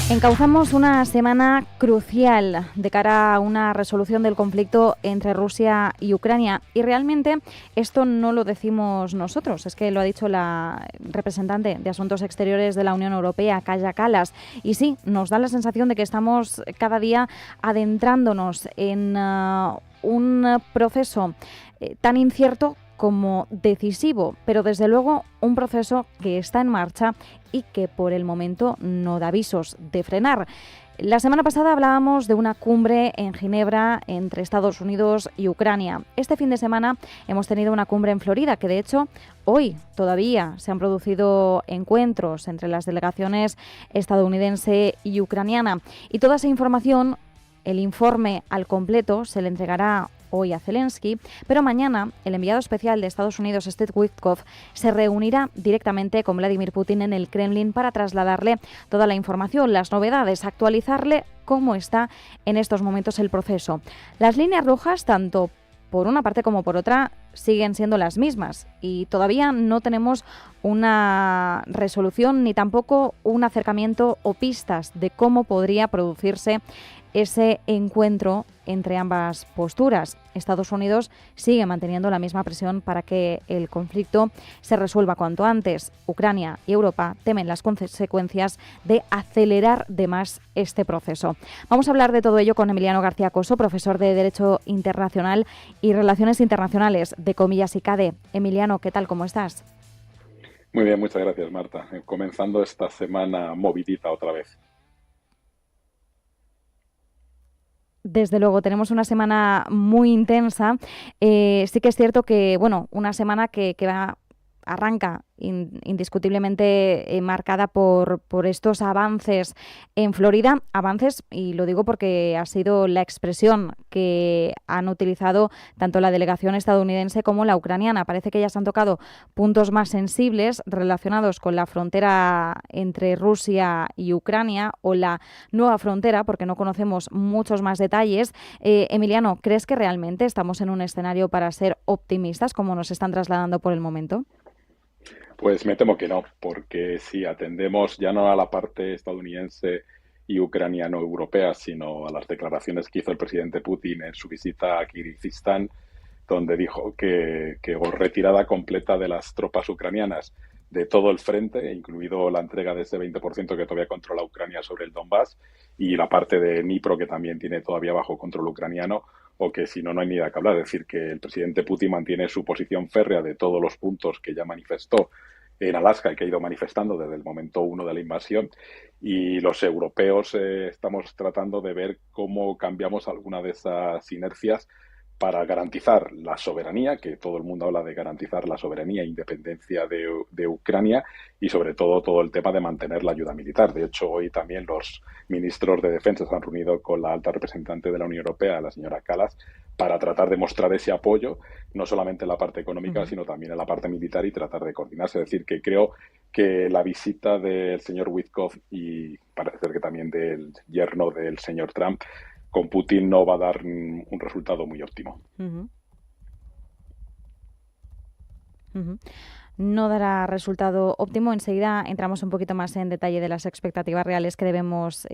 Encauzamos una semana crucial de cara a una resolución del conflicto entre Rusia y Ucrania. Y realmente esto no lo decimos nosotros, es que lo ha dicho la representante de Asuntos Exteriores de la Unión Europea, Kaja Kallas. Y sí, nos da la sensación de que estamos cada día adentrándonos en un proceso tan incierto como decisivo, pero desde luego un proceso que está en marcha y que por el momento no da avisos de frenar. La semana pasada hablábamos de una cumbre en Ginebra entre Estados Unidos y Ucrania. Este fin de semana hemos tenido una cumbre en Florida, que de hecho hoy todavía se han producido encuentros entre las delegaciones estadounidense y ucraniana. Y toda esa información, el informe al completo, se le entregará hoy a Zelensky, pero mañana el enviado especial de Estados Unidos, Steve Witkoff, se reunirá directamente con Vladimir Putin en el Kremlin para trasladarle toda la información, las novedades, actualizarle cómo está en estos momentos el proceso. Las líneas rojas, tanto por una parte como por otra, siguen siendo las mismas y todavía no tenemos una resolución ni tampoco un acercamiento o pistas de cómo podría producirse ese encuentro entre ambas posturas. Estados Unidos sigue manteniendo la misma presión para que el conflicto se resuelva cuanto antes. Ucrania y Europa temen las consecuencias de acelerar de más este proceso. Vamos a hablar de todo ello con Emiliano García Coso, profesor de Derecho Internacional y Relaciones Internacionales de Comillas y CADE. Emiliano, ¿qué tal? ¿Cómo estás? Muy bien, muchas gracias, Marta. Comenzando esta semana movidita otra vez. Desde luego, tenemos una semana muy intensa. Sí que es cierto que, bueno, una semana que arranca indiscutiblemente marcada por estos avances en Florida, avances, y lo digo porque ha sido la expresión que han utilizado tanto la delegación estadounidense como la ucraniana. Parece que ya se han tocado puntos más sensibles relacionados con la frontera entre Rusia y Ucrania o la nueva frontera, porque no conocemos muchos más detalles. Emiliano, ¿crees que realmente estamos en un escenario para ser optimistas como nos están trasladando por el momento? Pues me temo que no, porque si atendemos ya no a la parte estadounidense y ucraniano-europea, sino a las declaraciones que hizo el presidente Putin en su visita a Kirguistán, donde dijo que retirada completa de las tropas ucranianas de todo el frente, incluido la entrega de ese 20% que todavía controla Ucrania sobre el Donbass y la parte de Dnipro que también tiene todavía bajo control ucraniano, o que si no, no hay ni de qué hablar. Es decir, que el presidente Putin mantiene su posición férrea de todos los puntos que ya manifestó en Alaska y que ha ido manifestando desde el momento uno de la invasión, y los europeos estamos tratando de ver cómo cambiamos alguna de esas inercias para garantizar la soberanía, que todo el mundo habla de garantizar la soberanía e independencia de Ucrania, y sobre todo el tema de mantener la ayuda militar. De hecho, hoy también los ministros de Defensa se han reunido con la alta representante de la Unión Europea, la señora Kallas, para tratar de mostrar ese apoyo, no solamente en la parte económica, sino también en la parte militar, y tratar de coordinarse. Es decir, que creo que la visita del señor Witkoff y parece ser que también del yerno del señor Trump con Putin no va a dar un resultado muy óptimo. Uh-huh. Uh-huh. No dará resultado óptimo. Enseguida entramos un poquito más en detalle de las expectativas reales que debemos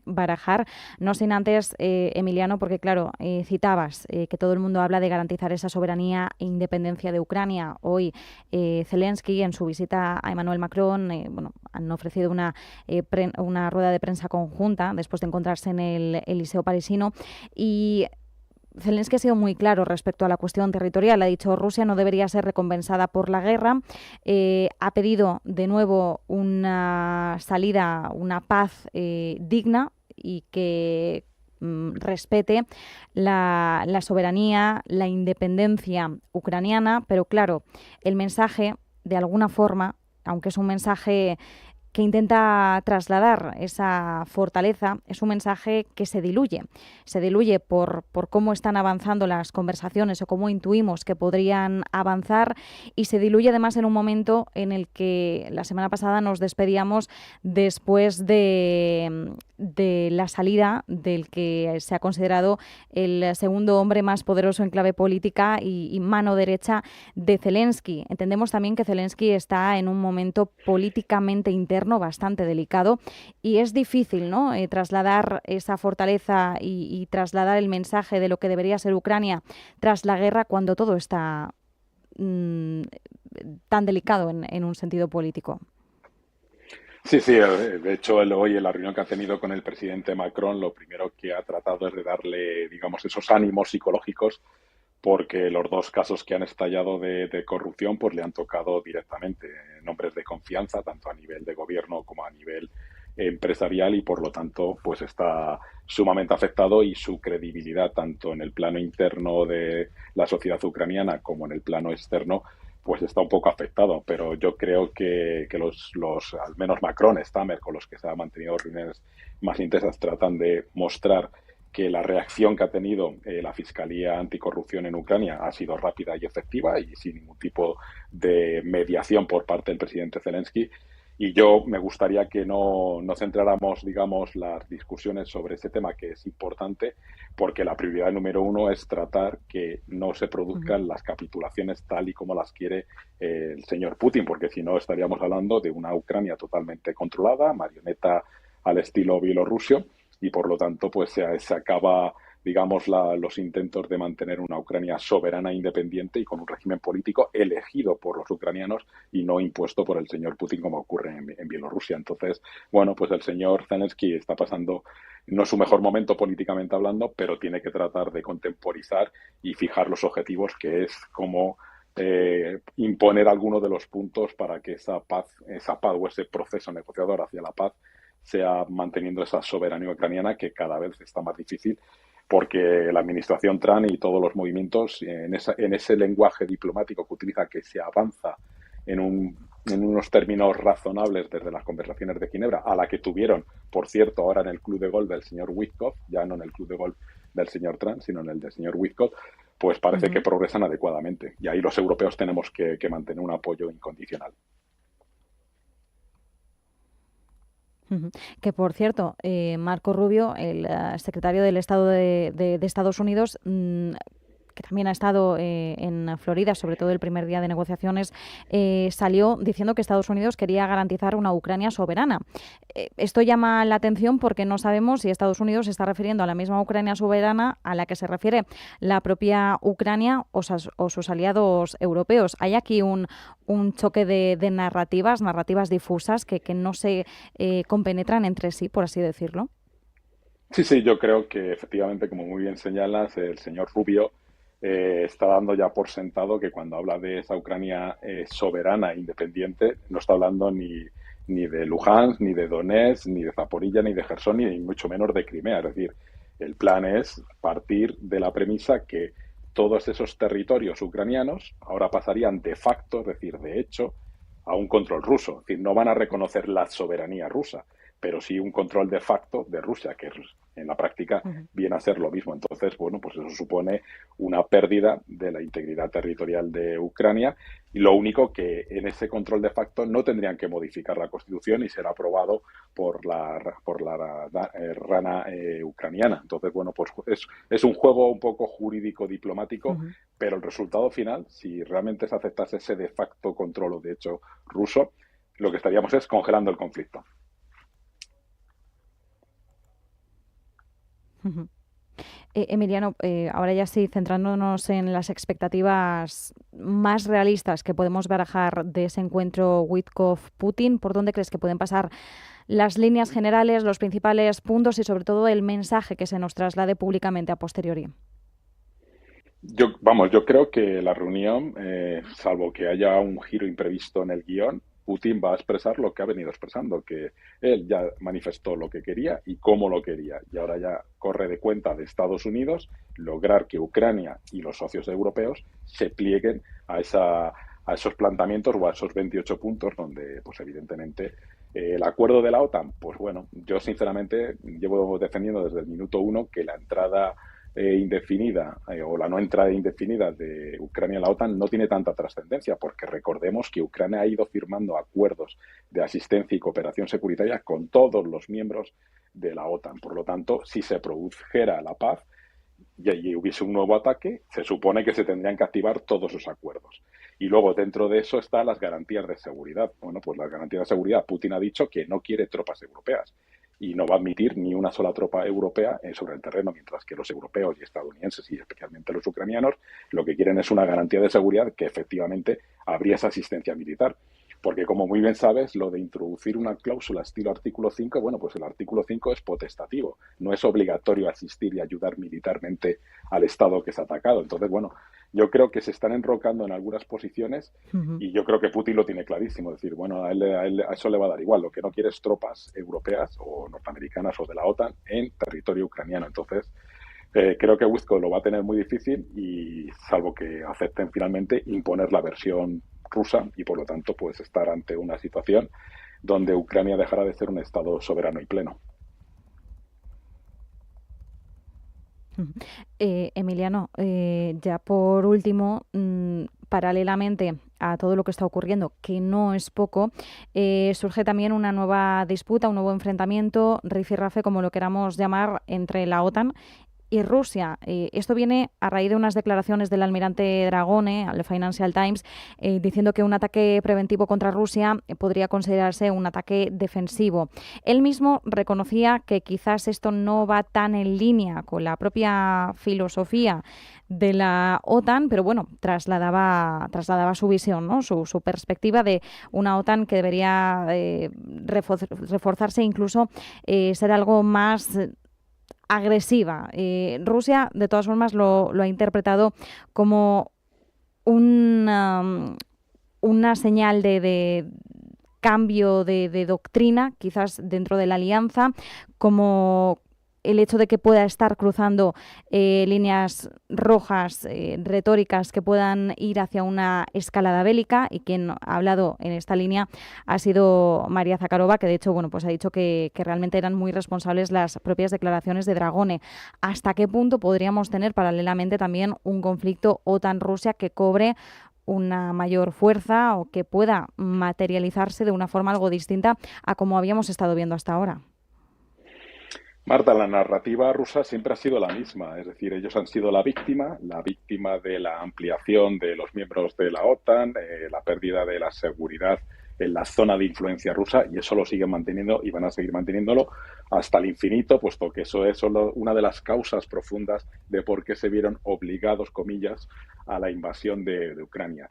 barajar. No sin antes, Emiliano, porque claro, citabas que todo el mundo habla de garantizar esa soberanía e independencia de Ucrania. Hoy Zelensky, en su visita a Emmanuel Macron, han ofrecido una rueda de prensa conjunta después de encontrarse en el Eliseo parisino, y Zelensky ha sido muy claro respecto a la cuestión territorial. Ha dicho Rusia no debería ser recompensada por la guerra. Ha pedido de nuevo una salida, una paz digna y que respete la soberanía, la independencia ucraniana. Pero claro, el mensaje, de alguna forma, aunque es un mensaje que intenta trasladar esa fortaleza, es un mensaje que se diluye por cómo están avanzando las conversaciones o cómo intuimos que podrían avanzar, y se diluye además en un momento en el que la semana pasada nos despedíamos después de la salida del que se ha considerado el segundo hombre más poderoso en clave política y mano derecha de Zelensky. Entendemos también que Zelensky está en un momento políticamente interno interno bastante delicado y es difícil, ¿no?, trasladar esa fortaleza y trasladar el mensaje de lo que debería ser Ucrania tras la guerra cuando todo está tan delicado en un sentido político. Sí, sí, de hecho hoy en la reunión que ha tenido con el presidente Macron, lo primero que ha tratado es de darle, digamos, esos ánimos psicológicos, porque los dos casos que han estallado de corrupción pues le han tocado directamente nombres de confianza, tanto a nivel de gobierno como a nivel empresarial, y por lo tanto pues está sumamente afectado, y su credibilidad tanto en el plano interno de la sociedad ucraniana como en el plano externo pues está un poco afectado. Pero yo creo que al menos Macron, Stammer, con los que se han mantenido reuniones más intensas, tratan de mostrar que la reacción que ha tenido la Fiscalía Anticorrupción en Ucrania ha sido rápida y efectiva y sin ningún tipo de mediación por parte del presidente Zelensky. Y yo me gustaría que no centráramos, digamos, las discusiones sobre ese tema, que es importante, porque la prioridad número uno es tratar que no se produzcan las capitulaciones tal y como las quiere el señor Putin, porque si no estaríamos hablando de una Ucrania totalmente controlada, marioneta al estilo bielorruso, y por lo tanto pues se acaba, digamos, los intentos de mantener una Ucrania soberana e independiente y con un régimen político elegido por los ucranianos y no impuesto por el señor Putin, como ocurre en Bielorrusia. Entonces, bueno, pues el señor Zelensky está pasando no su mejor momento políticamente hablando, pero tiene que tratar de contemporizar y fijar los objetivos, que es como imponer algunos de los puntos para que esa paz o ese proceso negociador hacia la paz sea manteniendo esa soberanía ucraniana, que cada vez está más difícil, porque la administración Trump y todos los movimientos en ese lenguaje diplomático que utiliza, que se avanza en unos términos razonables desde las conversaciones de Ginebra, a la que tuvieron, por cierto, ahora en el club de golf del señor Witkoff, ya no en el club de golf del señor Trump, sino en el del señor Witkoff, pues parece que progresan adecuadamente. Y ahí los europeos tenemos que mantener un apoyo incondicional. Que, por cierto, Marco Rubio, el secretario del Estado de Estados Unidos, que también ha estado en Florida, sobre todo el primer día de negociaciones, salió diciendo que Estados Unidos quería garantizar una Ucrania soberana. Esto llama la atención porque no sabemos si Estados Unidos se está refiriendo a la misma Ucrania soberana a la que se refiere la propia Ucrania o sus aliados europeos. Hay aquí un choque de narrativas difusas que no se compenetran entre sí, por así decirlo. Sí, sí, yo creo que efectivamente, como muy bien señalas, el señor Rubio está dando ya por sentado que cuando habla de esa Ucrania soberana e independiente, no está hablando ni de Luhansk, ni de Donetsk, ni de Zaporilla, ni de Gerson, ni mucho menos de Crimea. Es decir, el plan es partir de la premisa que todos esos territorios ucranianos ahora pasarían de facto, es decir, de hecho, a un control ruso. Es decir, no van a reconocer la soberanía rusa, pero sí un control de facto de Rusia, que en la práctica viene a ser lo mismo. Entonces, bueno, pues eso supone una pérdida de la integridad territorial de Ucrania, y lo único que en ese control de facto no tendrían que modificar la Constitución y ser aprobado por la rana ucraniana. Entonces, bueno, pues es un juego un poco jurídico-diplomático, pero el resultado final, si realmente se aceptase ese de facto control o de hecho ruso, lo que estaríamos es congelando el conflicto. Emiliano, ahora ya sí, centrándonos en las expectativas más realistas que podemos barajar de ese encuentro Witkoff-Putin, ¿por dónde crees que pueden pasar las líneas generales, los principales puntos y sobre todo el mensaje que se nos traslade públicamente a posteriori? Yo creo que la reunión, salvo que haya un giro imprevisto en el guión, Putin va a expresar lo que ha venido expresando, que él ya manifestó lo que quería y cómo lo quería, y ahora ya corre de cuenta de Estados Unidos lograr que Ucrania y los socios europeos se plieguen a esos planteamientos o a esos 28 puntos donde, pues evidentemente, el acuerdo de la OTAN, pues bueno, yo sinceramente llevo defendiendo desde el minuto uno que la entrada indefinida o la no entrada indefinida de Ucrania en la OTAN no tiene tanta trascendencia, porque recordemos que Ucrania ha ido firmando acuerdos de asistencia y cooperación securitaria con todos los miembros de la OTAN. Por lo tanto, si se produjera la paz y hubiese un nuevo ataque, se supone que se tendrían que activar todos esos acuerdos. Y luego dentro de eso están las garantías de seguridad. Bueno, pues las garantías de seguridad, Putin ha dicho que no quiere tropas europeas y no va a admitir ni una sola tropa europea sobre el terreno, mientras que los europeos y estadounidenses, y especialmente los ucranianos, lo que quieren es una garantía de seguridad que efectivamente habría esa asistencia militar. Porque, como muy bien sabes, lo de introducir una cláusula estilo artículo 5, bueno, pues el artículo 5 es potestativo, no es obligatorio asistir y ayudar militarmente al Estado que es atacado. Entonces, bueno, yo creo que se están enrocando en algunas posiciones Ujú. y yo creo que Putin lo tiene clarísimo. Es decir, bueno, a eso le va a dar igual. Lo que no quiere es tropas europeas o norteamericanas o de la OTAN en territorio ucraniano. Entonces, creo que Wizko lo va a tener muy difícil y salvo que acepten finalmente imponer la versión rusa y por lo tanto pues estar ante una situación donde Ucrania dejará de ser un estado soberano y pleno. Ujú. Emiliano, ya por último, paralelamente a todo lo que está ocurriendo, que no es poco, surge también una nueva disputa, un nuevo enfrentamiento, rifirrafe, como lo queramos llamar, entre la OTAN y Rusia. Esto viene a raíz de unas declaraciones del almirante Dragone al Financial Times diciendo que un ataque preventivo contra Rusia podría considerarse un ataque defensivo. Él mismo reconocía que quizás esto no va tan en línea con la propia filosofía de la OTAN, pero bueno, trasladaba su visión, ¿no? Su perspectiva de una OTAN que debería reforzarse, incluso ser algo más agresiva. Rusia, de todas formas, lo ha interpretado como una señal de cambio de doctrina, quizás dentro de la alianza, como el hecho de que pueda estar cruzando líneas rojas retóricas que puedan ir hacia una escalada bélica, y quien ha hablado en esta línea ha sido María Zakharova, que de hecho bueno, pues ha dicho que realmente eran muy responsables las propias declaraciones de Dragone. ¿Hasta qué punto podríamos tener paralelamente también un conflicto OTAN-Rusia que cobre una mayor fuerza o que pueda materializarse de una forma algo distinta a como habíamos estado viendo hasta ahora? Marta, la narrativa rusa siempre ha sido la misma, es decir, ellos han sido la víctima de la ampliación de los miembros de la OTAN, la pérdida de la seguridad en la zona de influencia rusa, y eso lo siguen manteniendo y van a seguir manteniéndolo hasta el infinito, puesto que eso es solo una de las causas profundas de por qué se vieron obligados, comillas, a la invasión de Ucrania.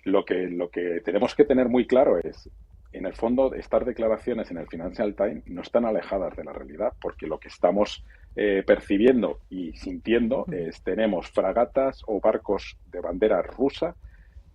Lo que tenemos que tener muy claro es, en el fondo, estas declaraciones en el Financial Times no están alejadas de la realidad, porque lo que estamos percibiendo y sintiendo es tenemos fragatas o barcos de bandera rusa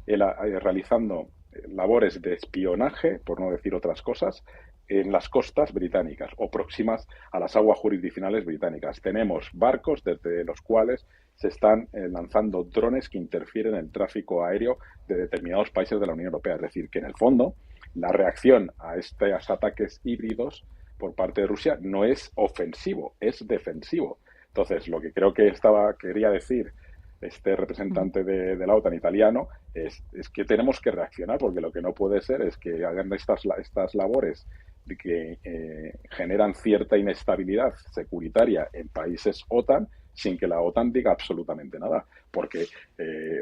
realizando labores de espionaje, por no decir otras cosas, en las costas británicas o próximas a las aguas jurisdiccionales británicas. Tenemos barcos desde los cuales se están lanzando drones que interfieren en el tráfico aéreo de determinados países de la Unión Europea. Es decir, que en el fondo la reacción a estos ataques híbridos por parte de Rusia no es ofensivo, es defensivo. Entonces, lo que creo que quería decir este representante de la OTAN italiano es que tenemos que reaccionar, porque lo que no puede ser es que hagan estas labores de que generan cierta inestabilidad securitaria en países OTAN sin que la OTAN diga absolutamente nada, porque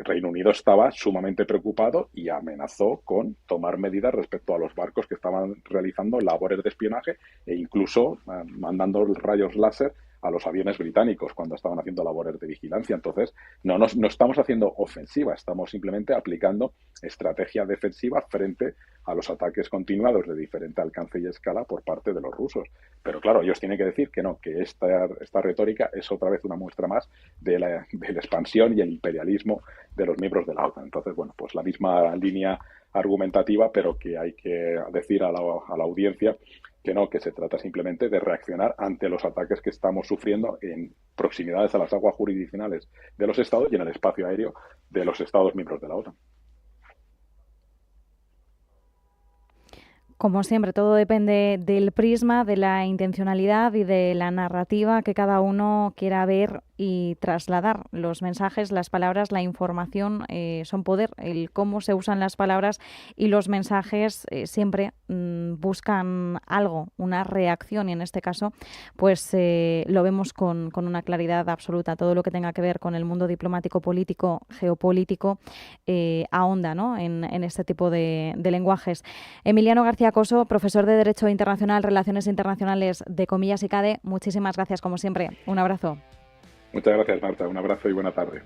Reino Unido estaba sumamente preocupado y amenazó con tomar medidas respecto a los barcos que estaban realizando labores de espionaje e incluso mandando rayos láser a los aviones británicos cuando estaban haciendo labores de vigilancia. Entonces, no estamos haciendo ofensiva, estamos simplemente aplicando estrategia defensiva frente a los ataques continuados de diferente alcance y escala por parte de los rusos. Pero claro, ellos tienen que decir que no, que esta retórica es otra vez una muestra más de la expansión y el imperialismo de los miembros de la OTAN. Entonces, bueno, pues la misma línea argumentativa, pero que hay que decir a la audiencia que no, que se trata simplemente de reaccionar ante los ataques que estamos sufriendo en proximidades a las aguas jurisdiccionales de los estados y en el espacio aéreo de los estados miembros de la OTAN. Como siempre, todo depende del prisma, de la intencionalidad y de la narrativa que cada uno quiera ver y trasladar los mensajes, las palabras, la información son poder. El cómo se usan las palabras y los mensajes siempre buscan algo, una reacción, y en este caso pues lo vemos con una claridad absoluta. Todo lo que tenga que ver con el mundo diplomático, político, geopolítico ahonda, ¿no?, en este tipo de lenguajes. Emiliano García Coso, profesor de Derecho Internacional, Relaciones Internacionales de Comillas y CADE, muchísimas gracias como siempre. Un abrazo. Muchas gracias, Marta. Un abrazo y buena tarde.